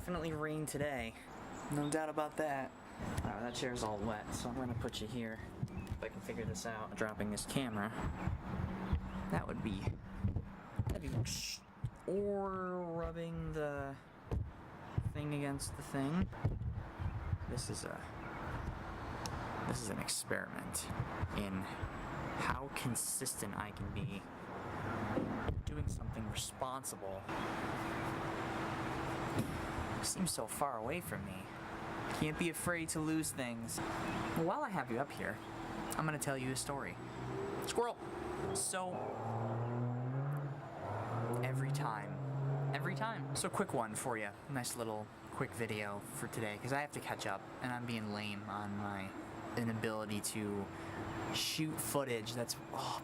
definitely rain today. No doubt about that. Alright, that chair's all wet, so I'm gonna put you here. If I can figure this out. Dropping this camera. That would be... Or rubbing the thing against the thing. This is an experiment in how consistent I can be doing something responsible. It seems so far away from me. Can't be afraid to lose things. Well, while I have you up here, I'm gonna tell you a story. Squirrel! So, every time. So quick one for you. Nice little quick video for today, because I have to catch up, and I'm being lame on my inability to shoot footage that's,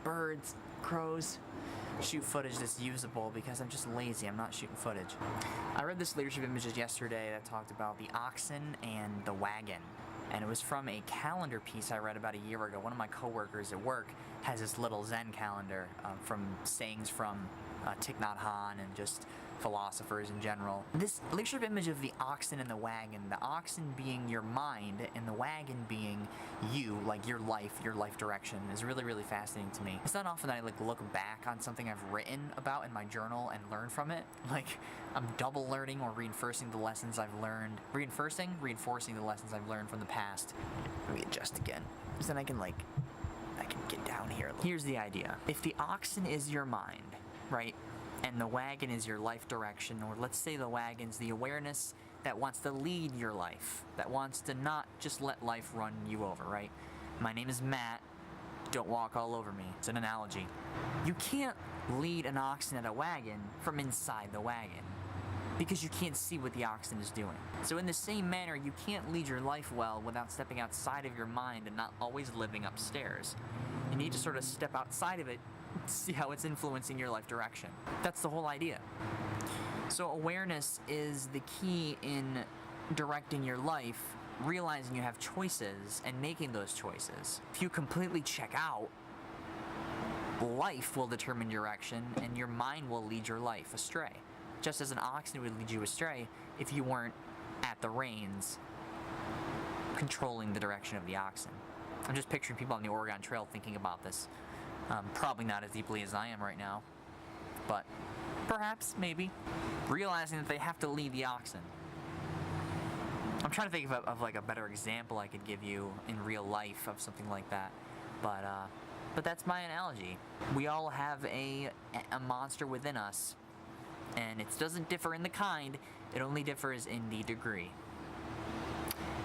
birds, crows, shoot footage that's usable because I'm just lazy. I'm not shooting footage. I read this leadership images yesterday that talked about the oxen and the wagon, and it was from a calendar piece I read about a year ago. One of my coworkers at work has this little Zen calendar from sayings from Thich Nhat Hanh and just philosophers in general. This leadership image of the oxen and the wagon, the oxen being your mind and the wagon being you, like your life direction, is really, really fascinating to me. It's not often that I look back on something I've written about in my journal and learn from it. Like, I'm double learning or reinforcing the lessons I've learned. Reinforcing the lessons I've learned from the past. Let me adjust again. So then I can get down here. Here's the idea. If the oxen is your mind, right? And the wagon is your life direction, or let's say the wagon's the awareness that wants to lead your life, that wants to not just let life run you over, right? My name is Matt, don't walk all over me. It's an analogy. You can't lead an oxen at a wagon from inside the wagon, because you can't see what the oxen is doing. So in the same manner, you can't lead your life well without stepping outside of your mind and not always living upstairs. You need to sort of step outside of it, see how it's influencing your life direction. That's the whole idea. So awareness is the key in directing your life, realizing you have choices and making those choices. If you completely check out, life will determine direction and your mind will lead your life astray. Just as an oxen would lead you astray if you weren't at the reins controlling the direction of the oxen. I'm just picturing people on the Oregon Trail thinking about this. Probably not as deeply as I am right now, but perhaps, maybe, realizing that they have to lead the oxen. I'm trying to think of like a better example I could give you in real life of something like that, but that's my analogy. We all have a monster within us, and it doesn't differ in the kind, it only differs in the degree.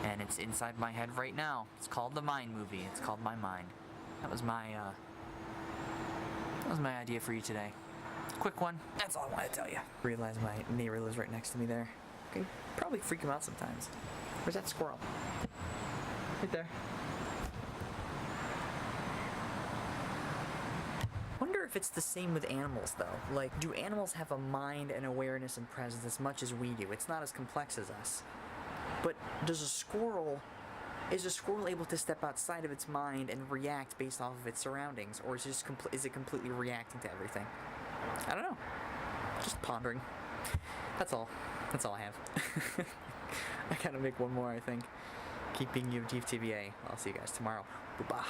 And it's inside my head right now. It's called the Mind Movie. It's called My Mind. That was my idea for you today. Quick one. That's all I want to tell you. Realize my neighbor lives right next to me there. Okay, probably freak him out sometimes. Where's that squirrel? Right there. Wonder if it's the same with animals though. Like, do animals have a mind and awareness and presence as much as we do? It's not as complex as us. But is a squirrel able to step outside of its mind and react based off of its surroundings, or is it completely reacting to everything? I don't know. Just pondering. That's all I have. I gotta make one more, I think. Keep being you, TVA. I'll see you guys tomorrow. Bye-bye.